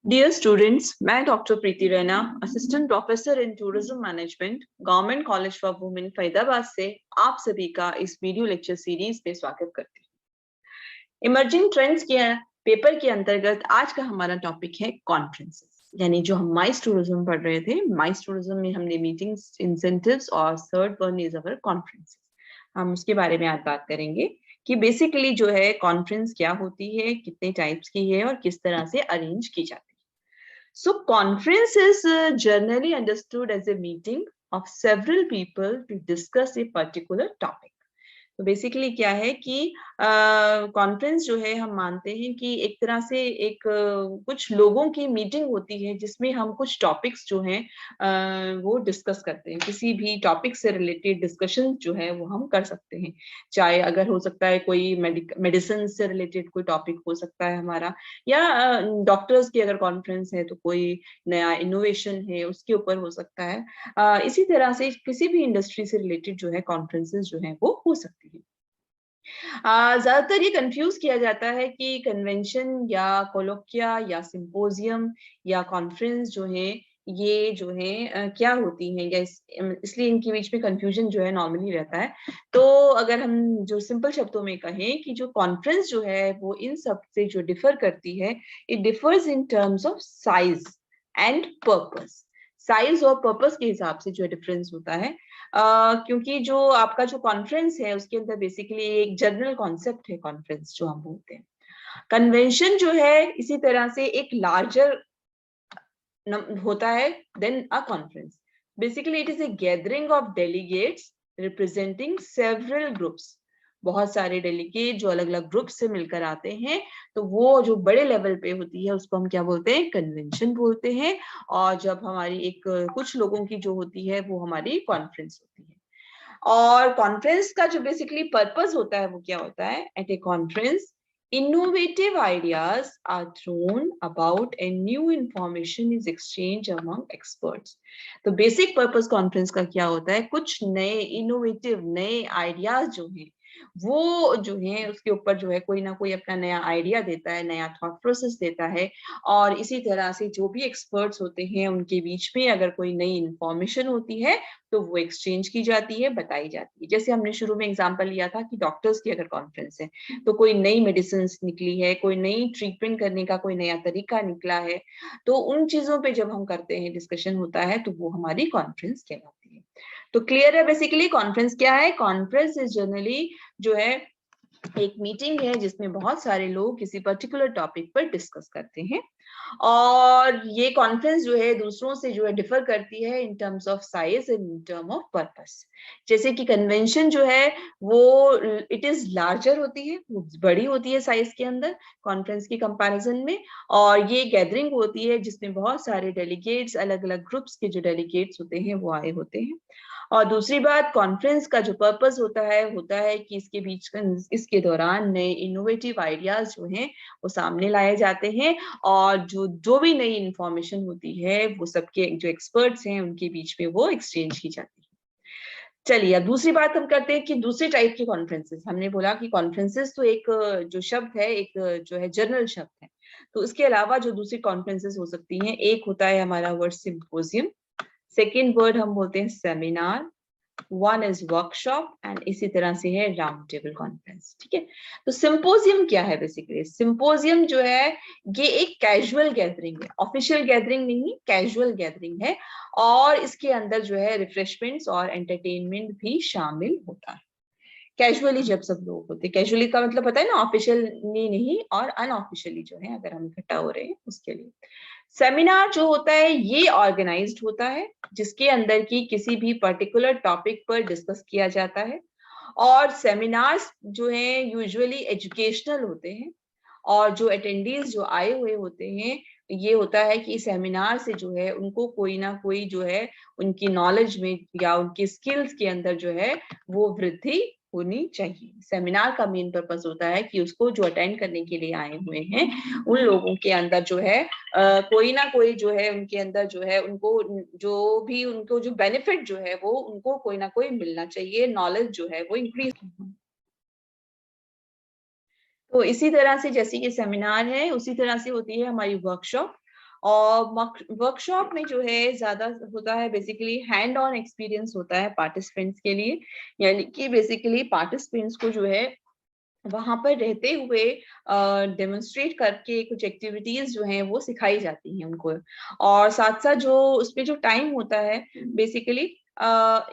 Dear students, मैं doctor Preeti Raina, assistant professor in tourism management, government college for women Faridabad से आप सभी का इस वीडियो लेक्चर सीरीज में स्वागत करती हूँ। इमर्जिंग ट्रेंड्स के पेपर के अंतर्गत आज का हमारा टॉपिक है कॉन्फ्रेंसेस, यानी जो हम माइस टूरिज्म पढ़ रहे थे। माइस टूरिज्म में हमने मीटिंग्स, इंसेंटिव्स और third one is our conferences. हम उसके बारे में आज बात करेंगे कि बेसिकली जो है कॉन्फ्रेंस क्या होती है, कितने टाइप्स की है और किस तरह से अरेंज की जाती है। So conference is generally understood as a meeting of several people to discuss a particular topic. तो बेसिकली क्या है कि कॉन्फ्रेंस जो है हम मानते हैं कि एक तरह से एक कुछ लोगों की मीटिंग होती है जिसमें हम कुछ टॉपिक्स जो हैं वो डिस्कस करते हैं। किसी भी टॉपिक से रिलेटेड डिस्कशन जो है वो हम कर सकते हैं, चाहे अगर हो सकता है कोई मेडिसिन से रिलेटेड कोई टॉपिक हो सकता है हमारा, या डॉक्टर्स की अगर कॉन्फ्रेंस है तो कोई नया इनोवेशन है उसके ऊपर हो सकता है। इसी तरह से किसी भी इंडस्ट्री से रिलेटेड जो है कॉन्फ्रेंसेस जो है वो हो सकती है। ज्यादातर ये कंफ्यूज किया जाता है कि कन्वेंशन या कोलोक्विया या सिंपोजियम या कॉन्फ्रेंस जो है ये जो है क्या होती हैं, या इसलिए इनके बीच में कंफ्यूजन जो है नॉर्मली रहता है। तो अगर हम जो सिंपल शब्दों में कहें कि जो कॉन्फ्रेंस जो है वो इन सब से जो डिफर करती है, it differs in terms of size and purpose. Size और पर्पस के हिसाब से जो डिफरेंस होता है। क्योंकि जो आपका जो कॉन्फ्रेंस है उसके अंदर बेसिकली एक जनरल कॉन्सेप्ट है कॉन्फ्रेंस जो हम बोलते हैं। कन्वेंशन जो है इसी तरह से एक लार्जर होता है than a conference. Basically it is a gathering of delegates representing several groups. बहुत सारे डेलीगेट जो अलग अलग ग्रुप से मिलकर आते हैं, तो वो जो बड़े लेवल पे होती है उसको हम क्या बोलते हैं, कन्वेंशन बोलते हैं। और जब हमारी एक कुछ लोगों की जो होती है वो हमारी कॉन्फ्रेंस होती है। और कॉन्फ्रेंस का जो बेसिकली पर्पस होता है वो क्या होता है, at a conference innovative ideas are thrown about and new information is exchanged among experts। तो बेसिक पर्पस कॉन्फ्रेंस का क्या होता है, कुछ नए इनोवेटिव नए आइडियाज जो हैं वो जो है उसके ऊपर जो है कोई ना कोई अपना नया आइडिया देता है, नया थॉट प्रोसेस देता है। और इसी तरह से जो भी एक्सपर्ट्स होते हैं उनके बीच में अगर कोई नई इंफॉर्मेशन होती है तो वो एक्सचेंज की जाती है, बताई जाती है। जैसे हमने शुरू में एग्जांपल लिया था कि डॉक्टर्स की अगर कॉन्फ्रेंस है तो कोई नई मेडिसिन निकली है, कोई नई ट्रीटमेंट करने का कोई नया तरीका निकला है, तो उन चीजों पे जब हम करते हैं, डिस्कशन होता है, तो वो हमारी कॉन्फ्रेंस कहलाती है। तो क्लियर है बेसिकली कॉन्फ्रेंस क्या है। कॉन्फ्रेंस इज जनरली जो है एक मीटिंग है जिसमें बहुत सारे लोग किसी पर्टिकुलर टॉपिक पर डिस्कस करते हैं। और ये कॉन्फ्रेंस जो है दूसरों से जो है डिफर करती है in terms of size and in term of purpose. जैसे कि कन्वेंशन जो है वो इट इज लार्जर होती है, वो बड़ी होती है साइज के अंदर कॉन्फ्रेंस की कंपैरिजन में। और ये गैदरिंग होती है जिसमें बहुत सारे डेलीगेट्स, अलग अलग ग्रुप्स के जो डेलीगेट्स होते हैं वो आए होते हैं। और दूसरी बात, कॉन्फ्रेंस का जो पर्पस होता है कि इसके बीच इसके दौरान नए इनोवेटिव आइडियाज जो हैं वो सामने लाए जाते हैं। और जो जो भी नई इंफॉर्मेशन होती है वो सबके जो एक्सपर्ट्स हैं उनके बीच में वो एक्सचेंज की जाती है। चलिए अब दूसरी बात हम करते हैं कि दूसरे टाइप की कॉन्फ्रेंसेस। हमने बोला कि कॉन्फ्रेंसेस तो एक जो शब्द है, एक जो है जनरल शब्द है। तो इसके अलावा जो दूसरी कॉन्फ्रेंसेस हो सकती हैं, एक होता है हमारा वर्ड सिंपोजियम, सेकेंड वर्ड हम बोलते हैं seminar, one is workshop, and इसी तरह से है राउंड टेबल कॉन्फ्रेंस। ठीक है। तो सिंपोजियम क्या है, बेसिकली सिंपोजियम जो है ये एक कैजुअल गैदरिंग है, ऑफिशियल गैदरिंग नहीं, कैजुअल गैदरिंग है। और इसके अंदर जो है रिफ्रेशमेंट्स और एंटरटेनमेंट भी शामिल होता है। कैजुअली जब सब लोग होते हैं, कैजुअली का मतलब पता है ना, ऑफिशियली नहीं और अनऑफिशियली जो है अगर हम इकट्ठा हो रहे हैं उसके लिए। सेमिनार जो होता है ये ऑर्गेनाइज्ड होता है जिसके अंदर की किसी भी पर्टिकुलर टॉपिक पर डिस्कस किया जाता है। और सेमिनार्स जो हैं यूजुअली एजुकेशनल होते हैं। और जो अटेंडीज जो आए हुए होते हैं, ये होता है कि सेमिनार से जो है उनको कोई ना कोई जो है उनकी नॉलेज में या उनकी स्किल्स के अंदर जो है वो वृद्धि होनी चाहिए। सेमिनार का मेन पर्पस होता है कि उसको जो अटेंड करने के लिए आए हुए हैं उन लोगों के अंदर जो है कोई ना कोई जो है उनके अंदर जो है उनको जो भी उनको जो बेनिफिट जो है वो उनको कोई ना कोई मिलना चाहिए, नॉलेज जो है वो इंक्रीज। तो इसी तरह से जैसे कि सेमिनार है उसी तरह से होती है हमारी वर्कशॉप। और वर्कशॉप में जो है ज्यादा होता है बेसिकली हैंड ऑन एक्सपीरियंस होता है पार्टिसिपेंट्स के लिए, यानी कि बेसिकली पार्टिसिपेंट्स को जो है वहां पर रहते हुए डेमोन्स्ट्रेट करके कुछ एक्टिविटीज जो हैं वो सिखाई जाती हैं उनको। और साथ साथ जो उसमें जो टाइम होता है बेसिकली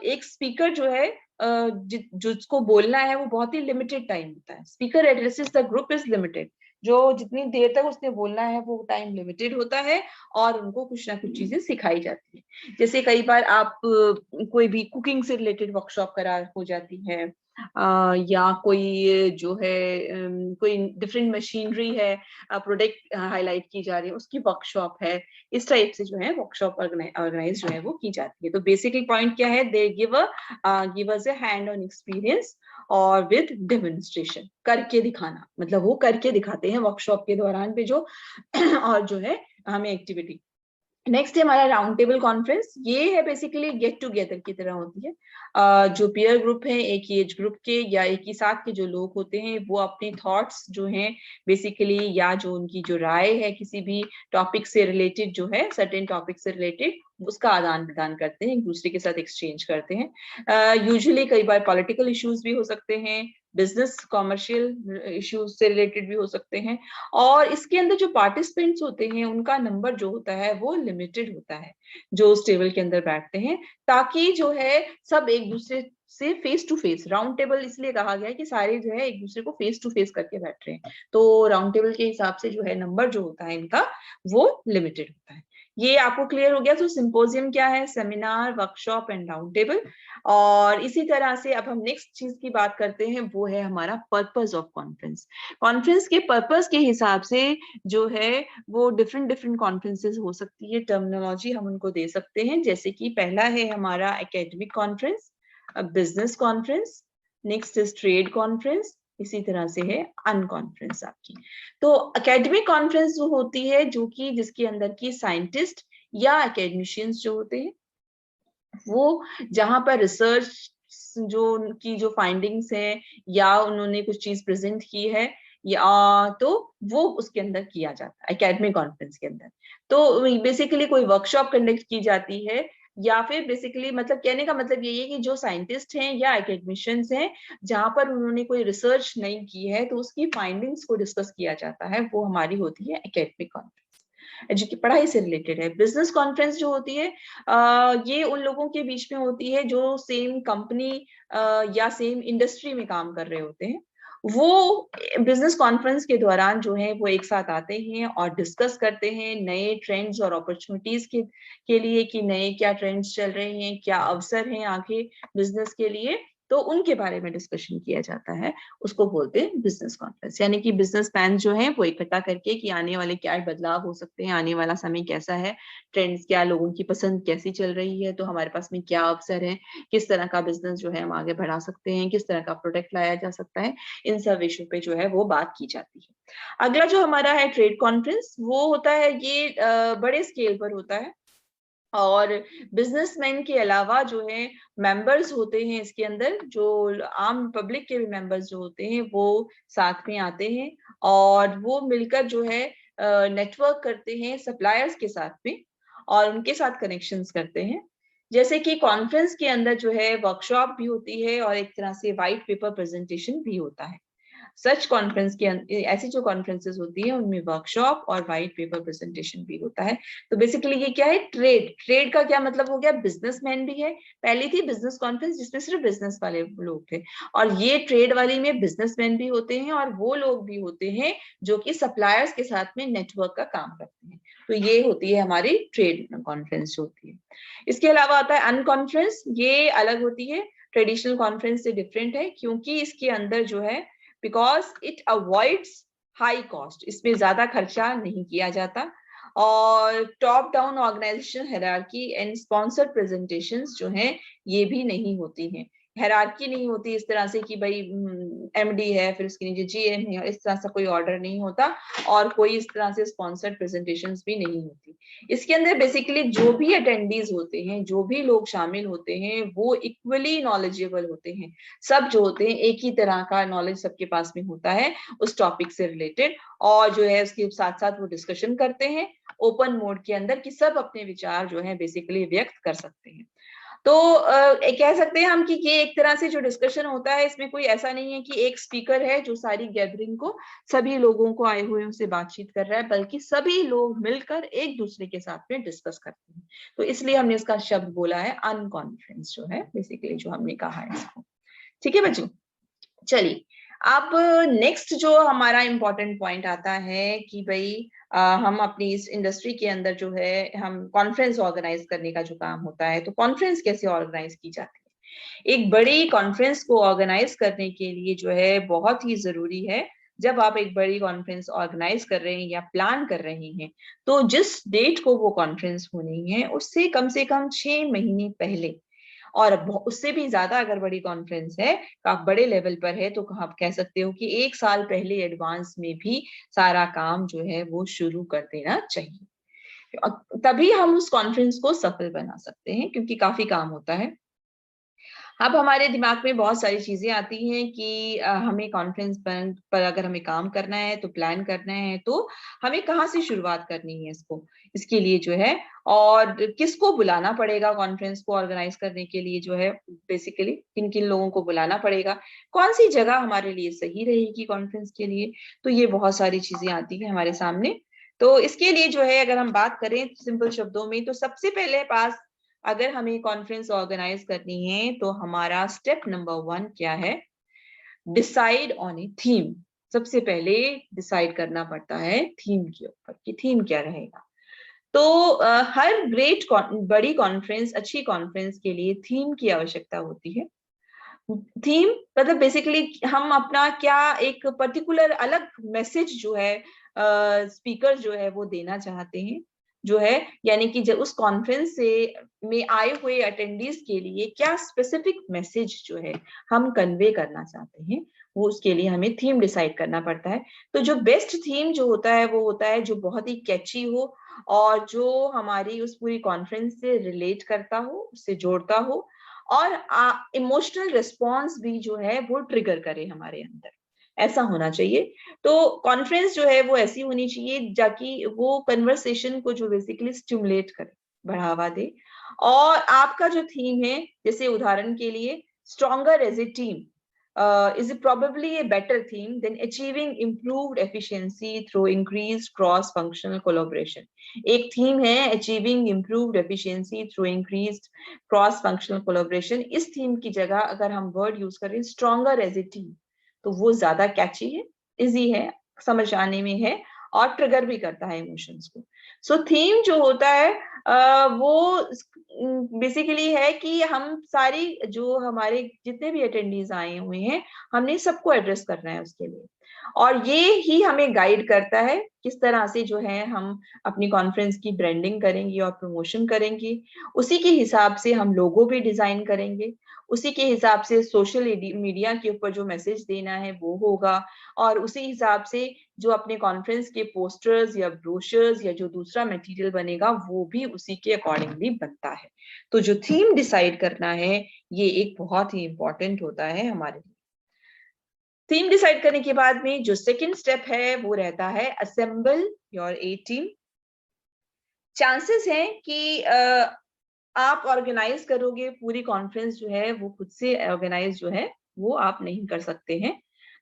एक स्पीकर जो है जिसको बोलना है वो बहुत ही लिमिटेड टाइम होता है। Speaker addresses the group is limited, जो जितनी देर तक उसने बोलना है वो टाइम लिमिटेड होता है और उनको कुछ ना कुछ चीजें सिखाई जाती है। जैसे कई बार आप कोई भी कुकिंग से रिलेटेड वर्कशॉप करा हो जाती है, या कोई जो है कोई डिफरेंट मशीनरी है, प्रोडक्ट हाईलाइट की जा रही है, उसकी वर्कशॉप है। इस टाइप से जो है वर्कशॉप ऑर्गेनाइज जो है वो की जाती है। तो बेसिकली पॉइंट क्या है, they give us a hand on experience और विद डेमोन्स्ट्रेशन, करके दिखाना, मतलब वो करके दिखाते हैं वर्कशॉप के दौरान पे जो और जो है हमें एक्टिविटी। नेक्स्ट है हमारा राउंड टेबल कॉन्फ्रेंस। ये है बेसिकली गेट टुगेदर की तरह होती है। जो पीयर ग्रुप है, एक ही एज ग्रुप के या एक ही साथ के जो लोग होते हैं, वो अपने थॉट्स जो हैं बेसिकली, या जो उनकी जो राय है किसी भी टॉपिक से रिलेटेड जो है, सर्टेन टॉपिक से रिलेटेड, उसका आदान प्रदान करते हैं, एक दूसरे के साथ एक्सचेंज करते हैं। यूजुअली कई बार पॉलिटिकल इश्यूज भी हो सकते हैं, बिजनेस कॉमर्शियल इश्यूज से रिलेटेड भी हो सकते हैं। और इसके अंदर जो पार्टिसिपेंट्स होते हैं उनका नंबर जो होता है वो लिमिटेड होता है, जो उस टेबल के अंदर बैठते हैं, ताकि जो है सब एक दूसरे से face to face, round table इसलिए कहा गया है कि सारे जो है एक दूसरे को फेस टू फेस करके बैठ रहे हैं, तो राउंड टेबल के हिसाब से जो है नंबर जो होता है इनका वो लिमिटेड होता है। ये आपको क्लियर हो गया। तो सिंपोजियम क्या है, seminar, workshop and round table. और इसी तरह से अब हम नेक्स्ट चीज की बात करते हैं, वो है हमारा पर्पस ऑफ कॉन्फ्रेंस। कॉन्फ्रेंस के पर्पस के हिसाब से जो है वो डिफरेंट डिफरेंट कॉन्फ्रेंसेस हो सकती है, टर्मिनोलॉजी हम उनको दे सकते हैं। जैसे कि पहला है हमारा academic conference, business conference, next is trade conference, इसी तरह से है अनकॉन्फ्रेंस आपकी। तो एकेडमिक कॉन्फ्रेंस जो होती है, जो कि जिसके अंदर की साइंटिस्ट या एकेडमिशियंस जो होते हैं, वो जहां पर रिसर्च जो उनकी जो फाइंडिंग्स हैं या उन्होंने कुछ चीज प्रेजेंट की है, या तो वो उसके अंदर किया जाता है एकेडमिक कॉन्फ्रेंस के अंदर। तो बेसिकली कोई वर्कशॉप कंडक्ट की जाती है, या फिर बेसिकली मतलब कहने का मतलब यही है कि जो साइंटिस्ट हैं या एकेडमिशियंस हैं, जहां पर उन्होंने कोई रिसर्च नहीं की है तो उसकी फाइंडिंग्स को डिस्कस किया जाता है, वो हमारी होती है एकेडमिक कॉन्फ्रेंस, जो पढ़ाई से रिलेटेड है। बिजनेस कॉन्फ्रेंस जो होती है, ये उन लोगों के बीच में होती है जो सेम कंपनी या सेम इंडस्ट्री में काम कर रहे होते हैं। वो बिजनेस कॉन्फ्रेंस के दौरान जो है वो एक साथ आते हैं और डिस्कस करते हैं नए ट्रेंड्स और अपॉर्चुनिटीज के लिए, कि नए क्या ट्रेंड्स चल रहे हैं, क्या अवसर हैं आगे बिजनेस के लिए, तो उनके बारे में डिस्कशन किया जाता है। उसको बोलते हैं बिजनेस कॉन्फ्रेंस। यानी कि बिजनेस मैन जो है वो इकट्ठा करके कि आने वाले क्या बदलाव हो सकते हैं, आने वाला समय कैसा है, ट्रेंड्स क्या, लोगों की पसंद कैसी चल रही है, तो हमारे पास में क्या अवसर है, किस तरह का बिजनेस जो है हम आगे बढ़ा सकते हैं, किस तरह का प्रोडक्ट लाया जा सकता है, इन सब विषयों पे जो है वो बात की जाती है। अगला जो हमारा है ट्रेड कॉन्फ्रेंस, वो होता है ये बड़े स्केल पर होता है, और बिजनेसमैन के अलावा जो है मेंबर्स होते हैं इसके अंदर, जो आम पब्लिक के भी मेंबर्स जो होते हैं वो साथ में आते हैं, और वो मिलकर जो है नेटवर्क करते हैं सप्लायर्स के साथ में, और उनके साथ कनेक्शंस करते हैं। जैसे कि कॉन्फ्रेंस के अंदर जो है वर्कशॉप भी होती है और एक तरह से व्हाइट पेपर प्रेजेंटेशन भी होता है। सच कॉन्फ्रेंस के ऐसी जो कॉन्फ्रेंसेस होती है उनमें वर्कशॉप और व्हाइट पेपर प्रेजेंटेशन भी होता है। तो बेसिकली ये क्या है, ट्रेड, ट्रेड का क्या मतलब हो गया, बिजनेसमैन भी है। पहली थी बिजनेस कॉन्फ्रेंस जिसमें सिर्फ बिजनेस वाले लोग थे, और ये ट्रेड वाली में बिजनेसमैन भी होते हैं और वो लोग भी होते हैं जो कि सप्लायर्स के साथ में नेटवर्क का काम करते हैं। तो ये होती है हमारी ट्रेड कॉन्फ्रेंस जो होती है। इसके अलावा आता है अनकॉन्फ्रेंस, ये अलग होती है, ट्रेडिशनल कॉन्फ्रेंस से डिफरेंट है, क्योंकि इसके अंदर जो है because it avoids high cost, इसमें ज्यादा खर्चा नहीं किया जाता, और top down organisation hierarchy and sponsored presentations जो हैं ये भी नहीं होती हैं। हायरार्की नहीं होती इस तरह से कि भाई एमडी है फिर उसके नीचे जीएम है, इस तरह से कोई ऑर्डर नहीं होता, और कोई इस तरह से स्पॉन्सर्ड प्रेजेंटेशंस भी नहीं होती। इसके अंदर बेसिकली जो भी अटेंडीज होते हैं, जो भी लोग शामिल होते हैं, वो इक्वली नॉलेजेबल होते हैं। सब जो होते हैं एक ही तरह का नॉलेज सबके पास में होता है उस टॉपिक से रिलेटेड, और जो है उसके साथ साथ वो डिस्कशन करते हैं, ओपन मोड के अंदर कि सब अपने विचार जो है बेसिकली व्यक्त कर सकते हैं। तो कह सकते हैं हम कि ये एक तरह से जो डिस्कशन होता है इसमें कोई ऐसा नहीं है कि एक स्पीकर है जो सारी गैदरिंग को, सभी लोगों को आए हुए उनसे बातचीत कर रहा है, बल्कि सभी लोग मिलकर एक दूसरे के साथ में डिस्कस करते हैं। तो इसलिए हमने इसका शब्द बोला है अनकॉन्फ्रेंस, जो है बेसिकली जो हमने कहा है इसको। ठीक है बच्चों, चलिए अब नेक्स्ट जो हमारा इम्पोर्टेंट पॉइंट आता है कि भाई हम अपनी इस इंडस्ट्री के अंदर जो है हम कॉन्फ्रेंस ऑर्गेनाइज करने का जो काम होता है, तो कॉन्फ्रेंस कैसे ऑर्गेनाइज की जाती है। एक बड़ी कॉन्फ्रेंस को ऑर्गेनाइज करने के लिए जो है बहुत ही जरूरी है, जब आप एक बड़ी कॉन्फ्रेंस ऑर्गेनाइज कर रहे हैं या प्लान कर रहे हैं, तो जिस डेट को वो कॉन्फ्रेंस होनी है उससे कम से कम 6 महीने पहले, और उससे भी ज्यादा अगर बड़ी कॉन्फ्रेंस है, आप बड़े लेवल पर है, तो आप कह सकते हो कि 1 साल पहले एडवांस में भी सारा काम जो है वो शुरू कर देना चाहिए। तभी हम उस कॉन्फ्रेंस को सफल बना सकते हैं, क्योंकि काफी काम होता है। अब हमारे दिमाग में बहुत सारी चीजें आती हैं कि हमें कॉन्फ्रेंस पर अगर हमें काम करना है, तो प्लान करना है, तो हमें कहाँ से शुरुआत करनी है इसको, इसके लिए जो है, और किसको बुलाना पड़ेगा कॉन्फ्रेंस को ऑर्गेनाइज करने के लिए, जो है बेसिकली किन किन लोगों को बुलाना पड़ेगा, कौन सी जगह हमारे लिए सही रहेगी कॉन्फ्रेंस के लिए। तो ये बहुत सारी चीजें आती है हमारे सामने। तो इसके लिए जो है अगर हम बात करें सिंपल शब्दों में, तो सबसे पहले पास अगर हमें कॉन्फ्रेंस ऑर्गेनाइज करनी है, तो हमारा स्टेप नंबर 1 क्या है, डिसाइड ऑन ए थीम। सबसे पहले डिसाइड करना पड़ता है थीम के ऊपर कि थीम क्या रहेगा। तो हर बड़ी कॉन्फ्रेंस, अच्छी कॉन्फ्रेंस के लिए थीम की आवश्यकता होती है। थीम मतलब बेसिकली हम अपना क्या एक पर्टिकुलर अलग मैसेज जो है स्पीकर जो है वो देना चाहते हैं, जो है यानी कि जब उस कॉन्फ्रेंस से में आए हुए अटेंडीज के लिए क्या स्पेसिफिक मैसेज जो है हम कन्वे करना चाहते हैं, वो उसके लिए हमें थीम डिसाइड करना पड़ता है। तो जो बेस्ट थीम जो होता है वो होता है जो बहुत ही कैची हो, और जो हमारी उस पूरी कॉन्फ्रेंस से रिलेट करता हो, उससे जोड़ता हो, और इमोशनल रिस्पॉन्स भी जो है वो ट्रिगर करे हमारे अंदर, ऐसा होना चाहिए। तो कॉन्फ्रेंस जो है वो ऐसी होनी चाहिए ताकि वो कन्वर्सेशन को जो बेसिकली स्टिमुलेट करे, बढ़ावा दे। और आपका जो थीम है, जैसे उदाहरण के लिए stronger as a team is probably a better theme than achieving improved efficiency through increased cross-functional collaboration. एक थीम है achieving improved efficiency through increased cross-functional collaboration। इस थीम की जगह अगर हम वर्ड यूज करें stronger as a team, तो वो ज्यादा कैची है, इजी है, समझ आने में है, और ट्रिगर भी करता है इमोशंस को। सो थीम जो होता है वो बेसिकली है कि हम सारी जो हमारे जितने भी अटेंडीज आए हुए हैं, हमने सबको एड्रेस करना है उसके लिए, और ये ही हमें गाइड करता है किस तरह से जो है हम अपनी कॉन्फ्रेंस की ब्रांडिंग करेंगे और प्रमोशन करेंगे। उसी के हिसाब से हम लोगो भी डिजाइन करेंगे, उसी के हिसाब से सोशल मीडिया के ऊपर जो मैसेज देना है वो होगा, और उसी हिसाब से जो अपने कॉन्फ्रेंस के पोस्टर्स या ब्रोशर्स या जो दूसरा मटेरियल बनेगा वो भी उसी के अकॉर्डिंगली बनता है। तो जो थीम डिसाइड करना है ये एक बहुत ही इंपॉर्टेंट होता है हमारे लिए। थीम डिसाइड करने के बाद में जो सेकंड स्टेप है वो रहता है assemble your A team. Chances हैं कि आप ऑर्गेनाइज करोगे पूरी कॉन्फ्रेंस जो है वो खुद से ऑर्गेनाइज जो है वो आप नहीं कर सकते हैं।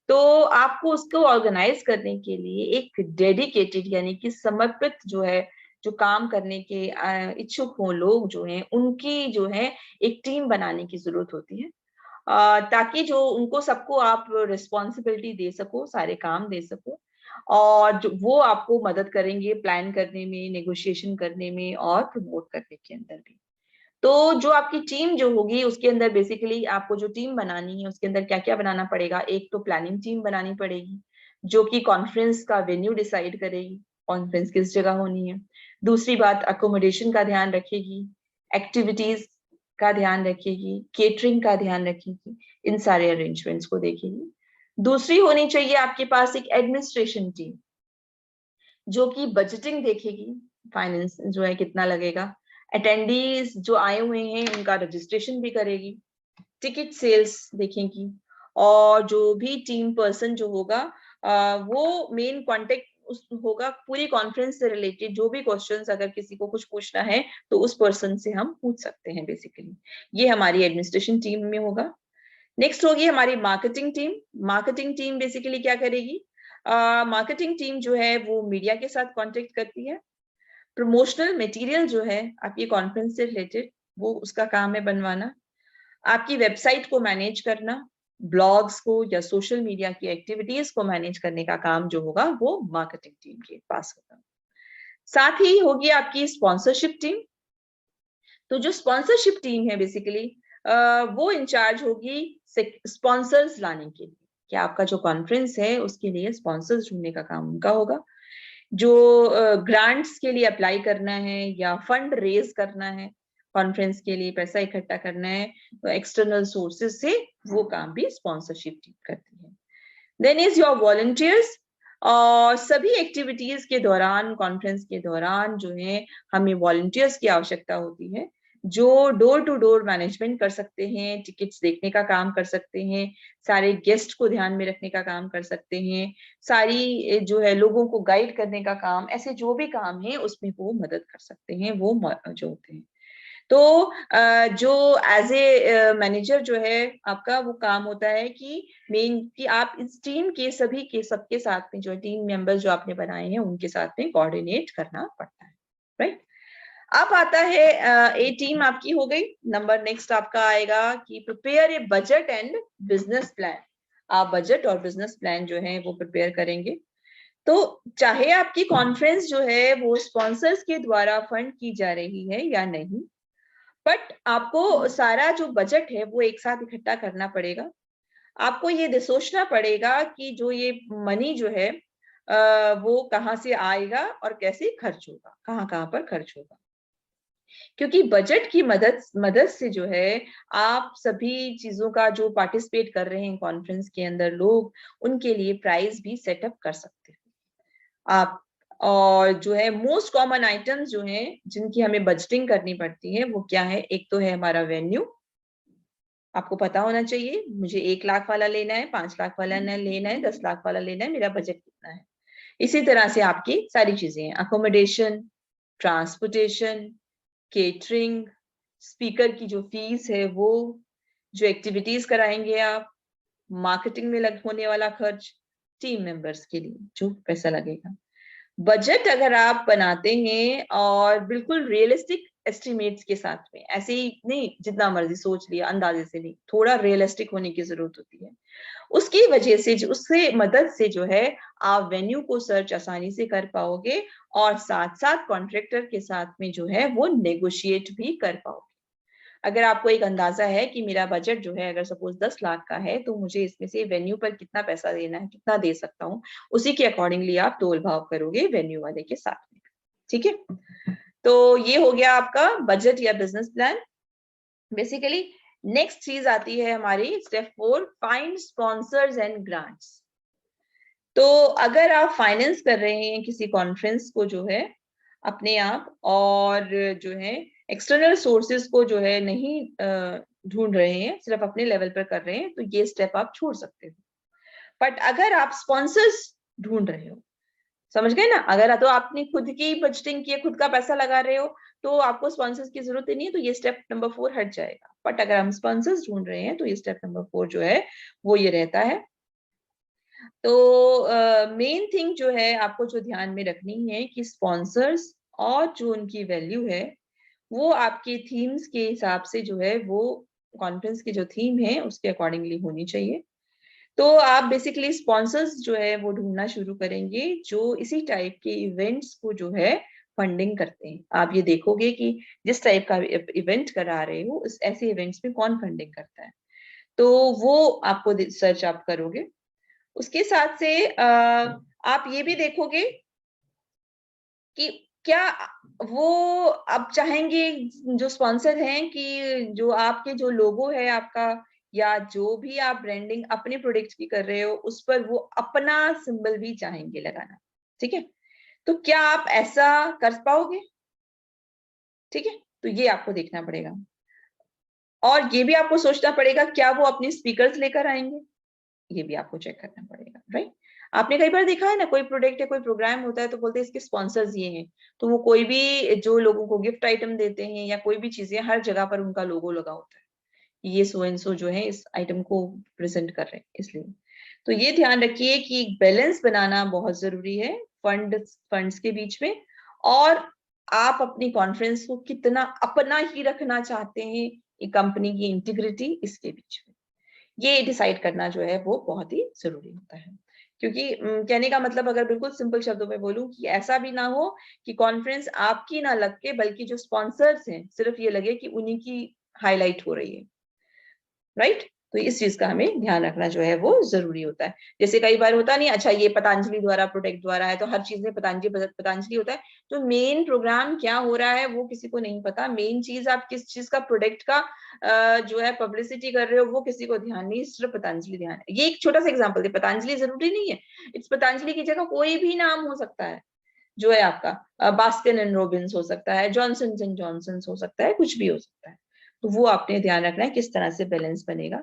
तो आपको उसको ऑर्गेनाइज करने के लिए एक डेडिकेटेड यानी कि समर्पित जो है, जो काम करने के इच्छुक हो लोग जो हैं, उनकी जो है एक टीम बनाने की जरूरत होती है, ताकि जो उनको सबको आप रिस्पॉन्सिबिलिटी दे सको, सारे काम दे सको, और जो वो आपको मदद करेंगे प्लान करने में, नेगोशिएशन करने में और प्रमोट करने के अंदर भी। तो जो आपकी टीम जो होगी उसके अंदर बेसिकली आपको जो टीम बनानी है उसके अंदर क्या क्या बनाना पड़ेगा। एक तो प्लानिंग टीम बनानी पड़ेगी जो कि कॉन्फ्रेंस का वेन्यू डिसाइड करेगी, कॉन्फ्रेंस किस जगह होनी है। दूसरी बात अकोमोडेशन का ध्यान रखेगी, एक्टिविटीज का ध्यान रखेगी, केटरिंग का ध्यान रखेगी, इन सारे अरेंजमेंट्स को देखेगी। दूसरी होनी चाहिए आपके पास एक एडमिनिस्ट्रेशन टीम जो कि बजटिंग देखेगी, फाइनेंस जो है कितना लगेगा, अटेंडीज जो आए हुए हैं उनका रजिस्ट्रेशन भी करेगी, टिकट सेल्स देखेगी, और जो भी टीम पर्सन जो होगा वो मेन कांटेक्ट उस होगा पूरी कॉन्फ्रेंस से रिलेटेड जो भी क्वेश्चंस अगर किसी को कुछ पूछना है तो उस पर्सन से हम पूछ सकते हैं बेसिकली। ये हमारी एडमिनिस्ट्रेशन टीम में होगा। नेक्स्ट होगी हमारी marketing team. Marketing team basically क्या करेगी? मार्केटिंग टीम जो है वो मीडिया के साथ कांटेक्ट करती है। प्रमोशनल मटेरियल जो है आपकी कॉन्फ्रेंस से रिलेटेड वो उसका काम है बनवाना। आपकी वेबसाइट को मैनेज करना, ब्लॉग्स को या सोशल मीडिया की एक्टिविटीज को मैनेज करने का काम जो होगा वो मार्केटिंग टीम के पास होगा। साथ ही होगी आपकी स्पॉन्सरशिप टीम। तो जो स्पॉन्सरशिप टीम है बेसिकली वो इंचार्ज होगी स्पॉन्सर्स लाने के लिए, कि आपका जो कॉन्फ्रेंस है उसके लिए स्पॉन्सर्स ढूंढने का काम उनका होगा। जो ग्रांट्स के लिए अप्लाई करना है या फंड रेज करना है, कॉन्फ्रेंस के लिए पैसा इकट्ठा करना है, तो एक्सटर्नल सोर्सेज से वो काम भी स्पॉन्सरशिप टीम करती है। Then is your volunteers. और सभी एक्टिविटीज के दौरान, कॉन्फ्रेंस के दौरान जो है हमें वॉलंटियर्स की आवश्यकता होती है, जो डोर टू डोर मैनेजमेंट कर सकते हैं, टिकट्स देखने का काम कर सकते हैं, सारे गेस्ट को ध्यान में रखने का काम कर सकते हैं, सारी जो है लोगों को गाइड करने का काम, ऐसे जो भी काम है उसमें वो मदद कर सकते हैं, वो जो होते हैं। तो जो एज ए मैनेजर जो है आपका वो काम होता है कि मेन कि आप इस टीम के सभी के सबके साथ में जो टीम मेंबर्स जो आपने बनाए हैं उनके साथ में कोऑर्डिनेट करना पड़ता है, राइट। अब आता है ए टीम आपकी हो गई। नंबर नेक्स्ट आपका आएगा कि prepare a budget and business plan. आप बजट और बिजनेस प्लान जो है वो प्रिपेयर करेंगे। तो चाहे आपकी कॉन्फ्रेंस जो है वो स्पॉन्सर्स के द्वारा फंड की जा रही है या नहीं, बट आपको सारा जो बजट है वो एक साथ इकट्ठा करना पड़ेगा। आपको ये सोचना पड़ेगा कि जो ये मनी जो है वो कहाँ से आएगा और कैसे खर्च होगा, कहाँ कहाँ पर खर्च होगा। क्योंकि बजट की मदद से जो है आप सभी चीजों का जो पार्टिसिपेट कर रहे हैं कॉन्फ्रेंस के अंदर लोग, उनके लिए प्राइस भी सेटअप कर सकते हैं आप। और जो है मोस्ट कॉमन आइटम्स जो हैं जिनकी हमें बजटिंग करनी पड़ती है वो क्या है? एक तो है हमारा वेन्यू। आपको पता होना चाहिए मुझे 1 लाख वाला लेना है, 5 लाख वाला लेना है, 10 लाख वाला लेना है, मेरा बजट कितना है। इसी तरह से आपकी सारी चीजें हैं, अकोमोडेशन, ट्रांसपोर्टेशन, केटरिंग, स्पीकर की जो फीस है वो, जो एक्टिविटीज कराएंगे आप, मार्केटिंग में होने वाला खर्च, टीम मेंबर्स के लिए जो पैसा लगेगा। बजट अगर आप बनाते हैं और बिल्कुल रियलिस्टिक एस्टिमेट्स के साथ में, ऐसे ही नहीं जितना मर्जी सोच लिया अंदाजे से नहीं, थोड़ा रियलिस्टिक होने की जरूरत होती है। उसकी वजह से उससे मदद से जो है आप वेन्यू को सर्च आसानी से कर पाओगे और साथ साथ कॉन्ट्रैक्टर के साथ में जो है वो नेगोशिएट भी कर पाओगे। अगर आपको एक अंदाजा है कि मेरा बजट जो है अगर सपोज 10 लाख का है तो मुझे इसमें से वेन्यू पर कितना पैसा देना है, कितना दे सकता हूँ, उसी के अकॉर्डिंगली आप तोल भाव करोगे वेन्यू वाले के साथ में। ठीक है, तो ये हो गया आपका बजट या बिजनेस प्लान बेसिकली। नेक्स्ट चीज आती है हमारी step 4, find sponsors and grants. तो अगर आप फाइनेंस कर रहे हैं किसी कॉन्फ्रेंस को जो है अपने आप, और जो है एक्सटर्नल सोर्सेज को जो है नहीं ढूंढ रहे हैं, सिर्फ अपने लेवल पर कर रहे हैं, तो ये स्टेप आप छोड़ सकते हो। बट अगर आप स्पॉन्सर्स ढूंढ रहे हो, समझ गए ना, अगर तो आपने खुद की बजटिंग की, खुद का पैसा लगा रहे हो, तो आपको स्पॉन्सर्स की जरूरत ही नहीं है, तो ये स्टेप नंबर 4 हट जाएगा। बट अगर हम स्पॉन्सर्स ढूंढ रहे हैं तो ये स्टेप नंबर 4 जो है वो ये रहता है। तो मेन थिंग जो है आपको जो ध्यान में रखनी है कि स्पॉन्सर्स और जो उनकी वैल्यू है वो आपके थीम्स के हिसाब से जो है वो कॉन्फ्रेंस की जो थीम है उसके अकॉर्डिंगली होनी चाहिए। तो आप बेसिकली स्पॉन्सर्स जो है वो ढूंढना शुरू करेंगे जो इसी टाइप के इवेंट्स को जो है फंडिंग करते हैं। आप ये देखोगे कि जिस टाइप का इवेंट करा रहे हो उस ऐसे इवेंट्स में कौन फंडिंग करता है, तो वो आपको सर्च आप करोगे। उसके साथ से आप ये भी देखोगे कि क्या वो आप चाहेंगे जो स्पॉन्सर हैं कि जो आपके जो लोगो है आपका, या जो भी आप ब्रांडिंग अपने प्रोडक्ट की कर रहे हो उस पर वो अपना सिंबल भी चाहेंगे लगाना। ठीक है, तो क्या आप ऐसा कर पाओगे? ठीक है, तो ये आपको देखना पड़ेगा। और ये भी आपको सोचना पड़ेगा क्या वो अपने स्पीकर्स लेकर आएंगे, ये भी आपको चेक करना पड़ेगा, राइट। आपने कई बार देखा है ना, कोई प्रोडक्ट या कोई प्रोग्राम होता है तो बोलते हैं इसके स्पॉन्सर्स ये हैं, तो वो कोई भी जो लोगों को गिफ्ट आइटम देते हैं या कोई भी चीजें, हर जगह पर उनका लोगो लगा होता है, ये सो एंड सो जो है इस आइटम को प्रेजेंट कर रहे हैं। इसलिए तो ये ध्यान रखिए कि बैलेंस बनाना बहुत जरूरी है फंड्स के बीच में, और आप अपनी कॉन्फ्रेंस को कितना अपना ही रखना चाहते हैं, कंपनी की इंटीग्रिटी इसके बीच में ये डिसाइड करना जो है वो बहुत ही जरूरी होता है। क्योंकि कहने का मतलब अगर बिल्कुल सिंपल शब्दों में बोलूं कि ऐसा भी ना हो कि कॉन्फ्रेंस आपकी ना लग के बल्कि जो स्पॉन्सर्स हैं सिर्फ ये लगे कि उन्हीं की हाईलाइट हो रही है, राइट। तो इस चीज का हमें ध्यान रखना जो है वो जरूरी होता है। जैसे कई बार होता नहीं, अच्छा ये पतंजलि द्वारा प्रोडक्ट द्वारा है तो हर चीज में पतंजलि होता है, तो मेन प्रोग्राम क्या हो रहा है वो किसी को नहीं पता। मेन चीज आप किस चीज का प्रोडक्ट का जो है पब्लिसिटी कर रहे हो वो किसी को ध्यान नहीं, सिर्फ पतंजलि ध्यान है। ये एक छोटा सा एग्जाम्पल है, पतंजलि जरूरी नहीं है, इट्स पतंजलि की जगह कोई भी नाम हो सकता है जो है आपका, बास्किन एंड रॉबिन्स हो सकता है, जॉनसन एंड जॉनसन हो सकता है, कुछ भी हो सकता है। तो वो आपने ध्यान रखना है किस तरह से बैलेंस बनेगा।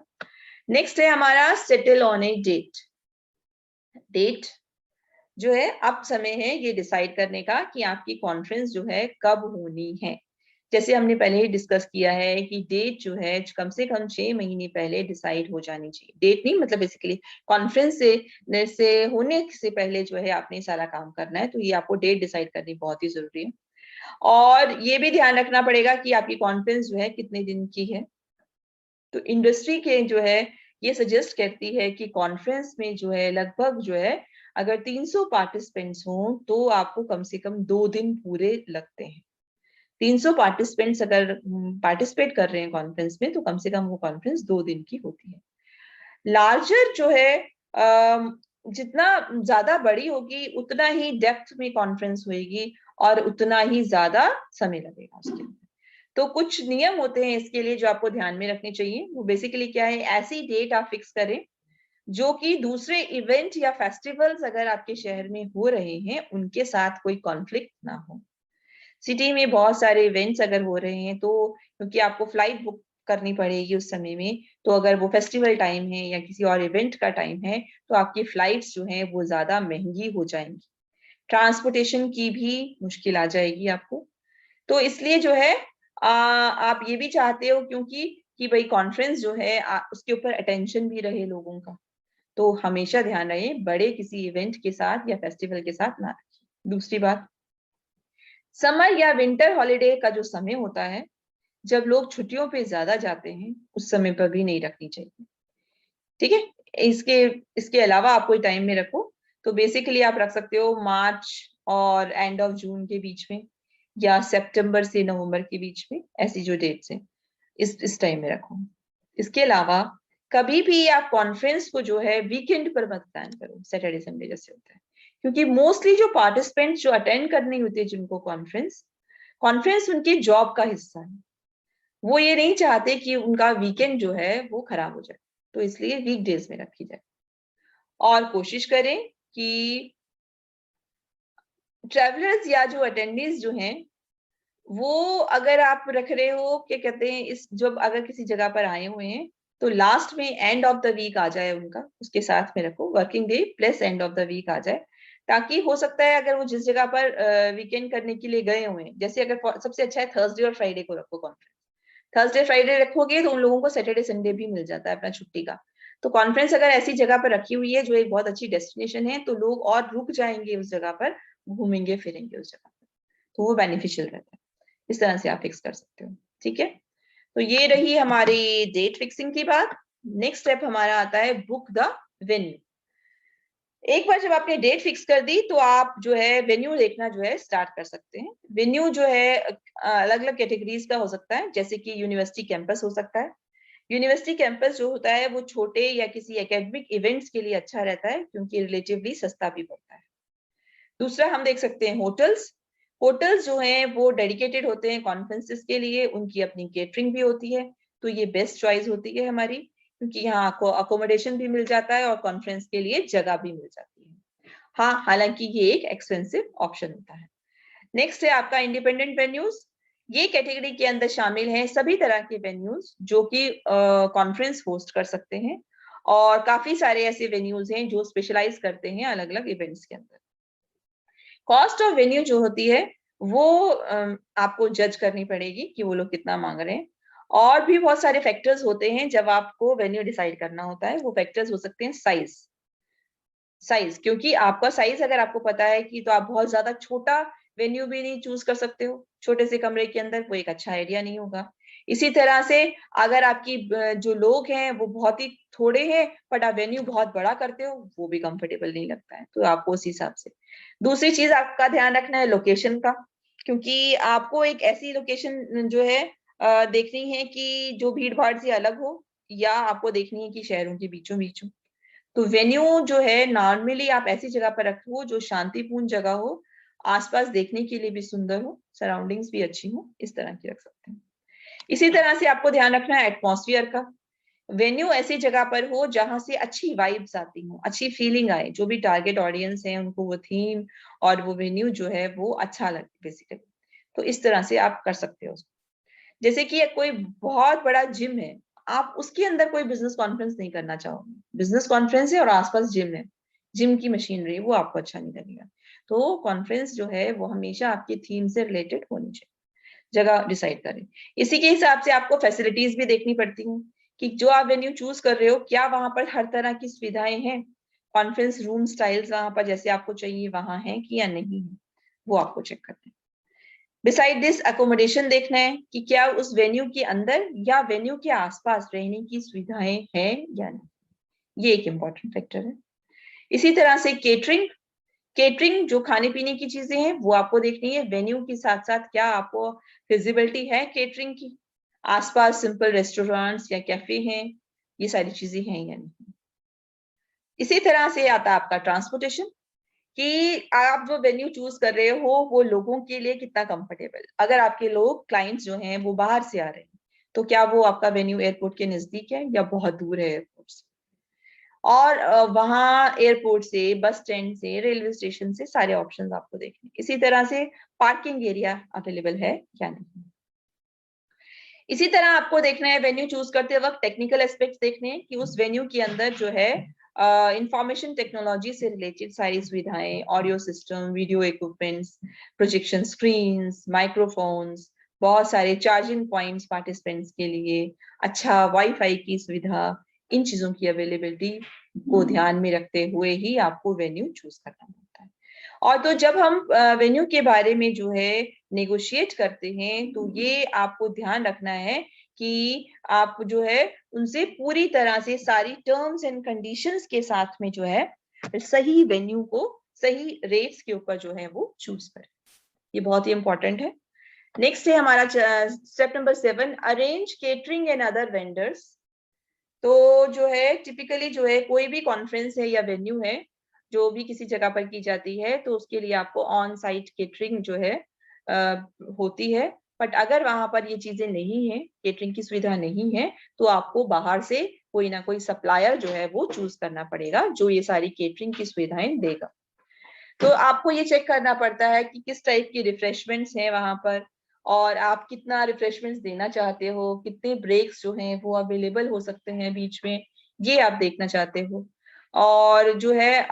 नेक्स्ट है हमारा settle on a date. Date जो है अब समय है ये डिसाइड करने का कि आपकी कॉन्फ्रेंस जो है कब होनी है। जैसे हमने पहले ही डिस्कस किया है कि डेट जो है कम से कम 6 महीने पहले डिसाइड हो जानी चाहिए। डेट नहीं मतलब बेसिकली कॉन्फ्रेंस से होने से पहले जो है आपने सारा काम करना है, तो ये आपको डेट डिसाइड करनी बहुत ही जरूरी है। और ये भी ध्यान रखना पड़ेगा कि आपकी कॉन्फ्रेंस जो है कितने दिन की है। तो इंडस्ट्री के जो है ये सजेस्ट करती है कि कॉन्फ्रेंस में जो है लगभग जो है अगर 300 पार्टिसिपेंट्स हों तो आपको कम से कम 2 दिन पूरे लगते हैं। 300 पार्टिसिपेंट्स अगर पार्टिसिपेट कर रहे हैं कॉन्फ्रेंस में तो कम से कम वो कॉन्फ्रेंस 2 दिन की होती है। लार्जर जो है जितना ज्यादा बड़ी होगी उतना ही डेप्थ में कॉन्फ्रेंस होगी और उतना ही ज्यादा समय लगेगा उसके लिए। तो कुछ नियम होते हैं इसके लिए जो आपको ध्यान में रखने चाहिए। वो बेसिकली क्या है, ऐसी डेट आप फिक्स करें जो कि दूसरे इवेंट या फेस्टिवल्स अगर आपके शहर में हो रहे हैं उनके साथ कोई कॉन्फ्लिक्ट ना हो। सिटी में बहुत सारे इवेंट्स अगर हो रहे हैं तो क्योंकि आपको फ्लाइट बुक करनी पड़ेगी उस समय में, तो अगर वो फेस्टिवल टाइम है या किसी और इवेंट का टाइम है तो आपकी फ्लाइट्स जो हैं वो ज्यादा महंगी हो जाएंगी, ट्रांसपोर्टेशन की भी मुश्किल आ जाएगी आपको। तो इसलिए जो है आप ये भी चाहते हो क्योंकि कि भाई कॉन्फ्रेंस जो है उसके ऊपर अटेंशन भी रहे लोगों का, तो हमेशा ध्यान रहे बड़े किसी इवेंट के साथ या फेस्टिवल के साथ ना रखिए। दूसरी बात, समर या विंटर हॉलीडे का जो समय होता है जब लोग छुट्टियों पे ज्यादा जाते हैं उस समय पर भी नहीं रखनी चाहिए, ठीक है। इसके इसके अलावा आप कोई टाइम में रखो, तो बेसिकली आप रख सकते हो मार्च और एंड ऑफ जून के बीच में या सितंबर से नवंबर के बीच में, ऐसी जो डेट्स हैं इस टाइम में रखो। इसके अलावा कभी भी आप कॉन्फ्रेंस को जो है वीकेंड पर मत प्लान करो, सैटरडे संडे जैसे होता है, क्योंकि मोस्टली जो पार्टिसिपेंट्स जो अटेंड करनी होती है जिनको कॉन्फ्रेंस कॉन्फ्रेंस उनकी जॉब का हिस्सा है, वो ये नहीं चाहते कि उनका वीकेंड जो है वो खराब हो जाए, तो इसलिए वीकडेज में रखी जाए। और कोशिश करें कि ट्रेवलर्स या जो अटेंडीज जो हैं वो अगर आप रख रहे हो क्या कहते हैं इस जब अगर किसी जगह पर आए हुए हैं तो लास्ट में एंड ऑफ द वीक आ जाए उनका, उसके साथ में रखो working day plus end of the week आ जाए, ताकि हो सकता है अगर वो जिस जगह पर वीकेंड करने के लिए गए हुए हैं, जैसे अगर सबसे अच्छा है थर्सडे और फ्राइडे को रखो कॉन्फ्रेंस, थर्सडे फ्राइडे रखोगे तो उन लोगों को सैटरडे संडे भी मिल जाता है अपना छुट्टी का। तो कॉन्फ्रेंस अगर ऐसी जगह पर रखी हुई है जो एक बहुत अच्छी डेस्टिनेशन है तो लोग और रुक जाएंगे उस जगह पर, घूमेंगे फिरेंगे उस जगह पर, तो वो बेनिफिशियल रहता है। इस तरह से आप फिक्स कर सकते हो, ठीक है। तो ये रही हमारी डेट फिक्सिंग की बात। नेक्स्ट स्टेप हमारा आता है बुक द वेन्यू। एक बार जब आपने डेट फिक्स कर दी तो आप जो है वेन्यू देखना जो है स्टार्ट कर सकते हैं। वेन्यू जो है अलग अलग कैटेगरीज का हो सकता है, जैसे कि यूनिवर्सिटी कैंपस हो सकता है। यूनिवर्सिटी कैंपस जो होता है वो छोटे या किसी एकेडमिक इवेंट्स के लिए अच्छा रहता है क्योंकि रिलेटिवली सस्ता भी पड़ता है। दूसरा हम देख सकते हैं होटल्स। होटल्स जो हैं वो डेडिकेटेड होते हैं कॉन्फ्रेंसेस के लिए, उनकी अपनी केटरिंग भी होती है, तो ये बेस्ट चॉइस होती है हमारी, क्योंकि यहाँ आपको अकोमोडेशन भी मिल जाता है और कॉन्फ्रेंस के लिए जगह भी मिल जाती है। हाँ, हालांकि ये एक एक्सपेंसिव ऑप्शन होता है। नेक्स्ट है आपका इंडिपेंडेंट वेन्यूज। ये कैटेगरी के अंदर शामिल हैं सभी तरह के वेन्यूज जो कि कॉन्फ्रेंस होस्ट कर सकते हैं और काफी सारे ऐसे वेन्यूज हैं जो स्पेशलाइज करते हैं अलग अलग इवेंट्स के अंदर। कॉस्ट ऑफ वेन्यू जो होती है वो आपको जज करनी पड़ेगी कि वो लोग कितना मांग रहे हैं। और भी बहुत सारे फैक्टर्स होते हैं जब आपको वेन्यू डिसाइड करना होता है। वो फैक्टर्स हो सकते हैं साइज, क्योंकि आपका साइज अगर आपको पता है कि तो आप बहुत ज्यादा छोटा वेन्यू भी नहीं चूज कर सकते हो। छोटे से कमरे के अंदर वो एक अच्छा आइडिया नहीं होगा। इसी तरह से अगर आपकी जो लोग हैं वो बहुत ही थोड़े हैं बट आप वेन्यू बहुत बड़ा करते हो, वो भी कंफर्टेबल नहीं लगता है। तो आपको उस हिसाब से दूसरी चीज आपका ध्यान रखना है लोकेशन का, क्योंकि आपको एक ऐसी लोकेशन जो है देखनी है कि जो भीड़ भाड़ से अलग हो, या आपको देखनी है कि शहरों के बीचों बीच हो। तो वेन्यू जो है नॉर्मली आप ऐसी जगह पर रखो जो शांतिपूर्ण जगह हो, आसपास देखने के लिए भी सुंदर हो, सराउंडिंग्स भी अच्छी हो, इस तरह की रख सकते हैं। इसी तरह से आपको ध्यान रखना है एटमॉस्फेयर का। वेन्यू ऐसी जगह पर हो जहां से अच्छी वाइब्स आती हो, अच्छी फीलिंग आए, जो भी टारगेट ऑडियंस है उनको वो थीम और वो वेन्यू जो है वो अच्छा लगे बेसिकली। तो इस तरह से आप कर सकते हो। जैसे कि कोई बहुत बड़ा जिम है, आप उसके अंदर कोई बिजनेस कॉन्फ्रेंस नहीं करना चाहोगे। बिजनेस कॉन्फ्रेंस है और आसपास जिम है, जिम की मशीनरी, वो आपको अच्छा नहीं लगेगा। तो कॉन्फ्रेंस जो है वो हमेशा आपकी थीम से रिलेटेड होनी चाहिए। जगह डिसाइड करें। इसी के हिसाब से आपको फैसिलिटीज भी देखनी पड़ती हैं कि जो आप वेन्यू चूज कर रहे हो क्या वहां पर हर तरह की सुविधाएं हैं, कॉन्फ्रेंस रूम स्टाइल्स वहां पर जैसे आपको चाहिए वहां है कि या नहीं है, वो आपको चेक करना है। बिसाइड दिस अकोमोडेशन देखना है कि क्या उस वेन्यू के अंदर या वेन्यू के आसपास रहने की सुविधाएं हैं या नहीं। ये एक इंपॉर्टेंट फैक्टर है। इसी तरह से केटरिंग जो खाने पीने की चीजें हैं वो आपको देखनी है। वेन्यू के साथ साथ क्या आपको फिजिबिलिटी है केटरिंग की, आसपास सिंपल रेस्टोरेंट्स या कैफे हैं, ये सारी चीजें हैं या नहीं। इसी तरह से आता है आपका ट्रांसपोर्टेशन, कि आप जो वेन्यू चूज कर रहे हो वो लोगों के लिए कितना कंफर्टेबल। अगर आपके लोग क्लाइंट्स जो हैं वो बाहर से आ रहे हैं तो क्या वो आपका वेन्यू एयरपोर्ट के नजदीक है या बहुत दूर है एयरपोर्ट से। और वहां एयरपोर्ट से, बस स्टैंड से, रेलवे स्टेशन से सारे ऑप्शंस आपको देखने। इसी तरह से पार्किंग एरिया अवेलेबल है या नहीं। इसी तरह आपको देखना है वेन्यू चूज करते वक्त टेक्निकल एस्पेक्ट्स देखने हैं कि उस वेन्यू के अंदर जो है इंफॉर्मेशन टेक्नोलॉजी से रिलेटेड सारी सुविधाएं, audio system, video equipments, projection screens, microphones, बहुत सारे चार्जिंग पॉइंट्स पार्टिसिपेंट्स के लिए, अच्छा वाईफाई की सुविधा, इन चीजों की अवेलेबिलिटी को ध्यान में रखते हुए ही आपको वेन्यू चूज करना होता है। और तो जब हम वेन्यू के बारे में जो है नेगोशिएट करते हैं तो ये आपको ध्यान रखना है कि आप जो है उनसे पूरी तरह से सारी टर्म्स एंड कंडीशंस के साथ में जो है सही वेन्यू को सही रेट्स के ऊपर जो है वो चूज करें। ये बहुत ही इंपॉर्टेंट है। नेक्स्ट है हमारा step number 7, arrange catering and other vendors. तो जो है टिपिकली जो है कोई भी कॉन्फ्रेंस है या वेन्यू है जो भी किसी जगह पर की जाती है तो उसके लिए आपको ऑन साइट केटरिंग जो है होती है। बट अगर वहां पर ये चीजें नहीं है, केटरिंग की सुविधा नहीं है, तो आपको बाहर से कोई ना कोई सप्लायर जो है वो चूज करना पड़ेगा जो ये सारी केटरिंग की सुविधाएं देगा। तो आपको ये चेक करना पड़ता है कि किस टाइप की रिफ्रेशमेंट्स हैं वहां पर, और आप कितना रिफ्रेशमेंट्स देना चाहते हो, कितने ब्रेक्स जो हैं वो अवेलेबल हो सकते हैं बीच में, ये आप देखना चाहते हो। और जो है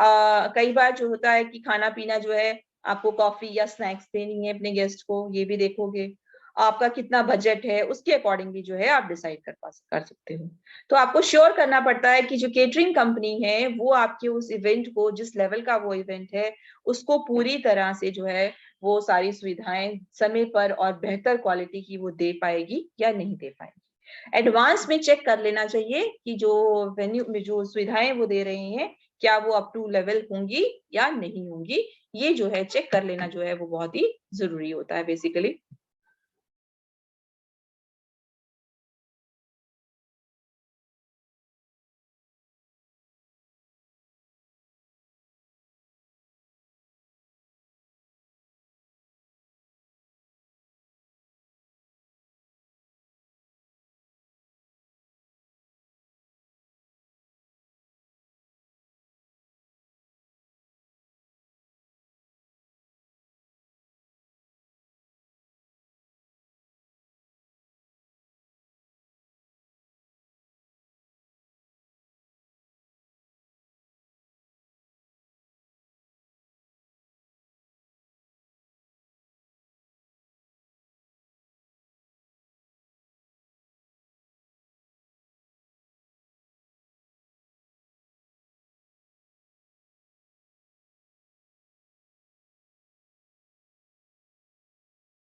कई बार जो होता है कि खाना पीना जो है आपको कॉफी या स्नैक्स देनी है अपने गेस्ट को, ये भी देखोगे। आपका कितना बजट है उसके अकॉर्डिंगली जो है आप डिसाइड कर सकते हो। तो आपको श्योर करना पड़ता है कि जो केटरिंग कंपनी है वो आपके उस इवेंट को, जिस लेवल का वो इवेंट है, उसको पूरी तरह से जो है वो सारी सुविधाएं समय पर और बेहतर क्वालिटी की वो दे पाएगी या नहीं दे पाएगी। एडवांस में चेक कर लेना चाहिए कि जो वेन्यू में जो सुविधाएं वो दे रहे हैं क्या वो अप टू लेवल होंगी या नहीं होंगी। ये जो है चेक कर लेना जो है वो बहुत ही जरूरी होता है बेसिकली।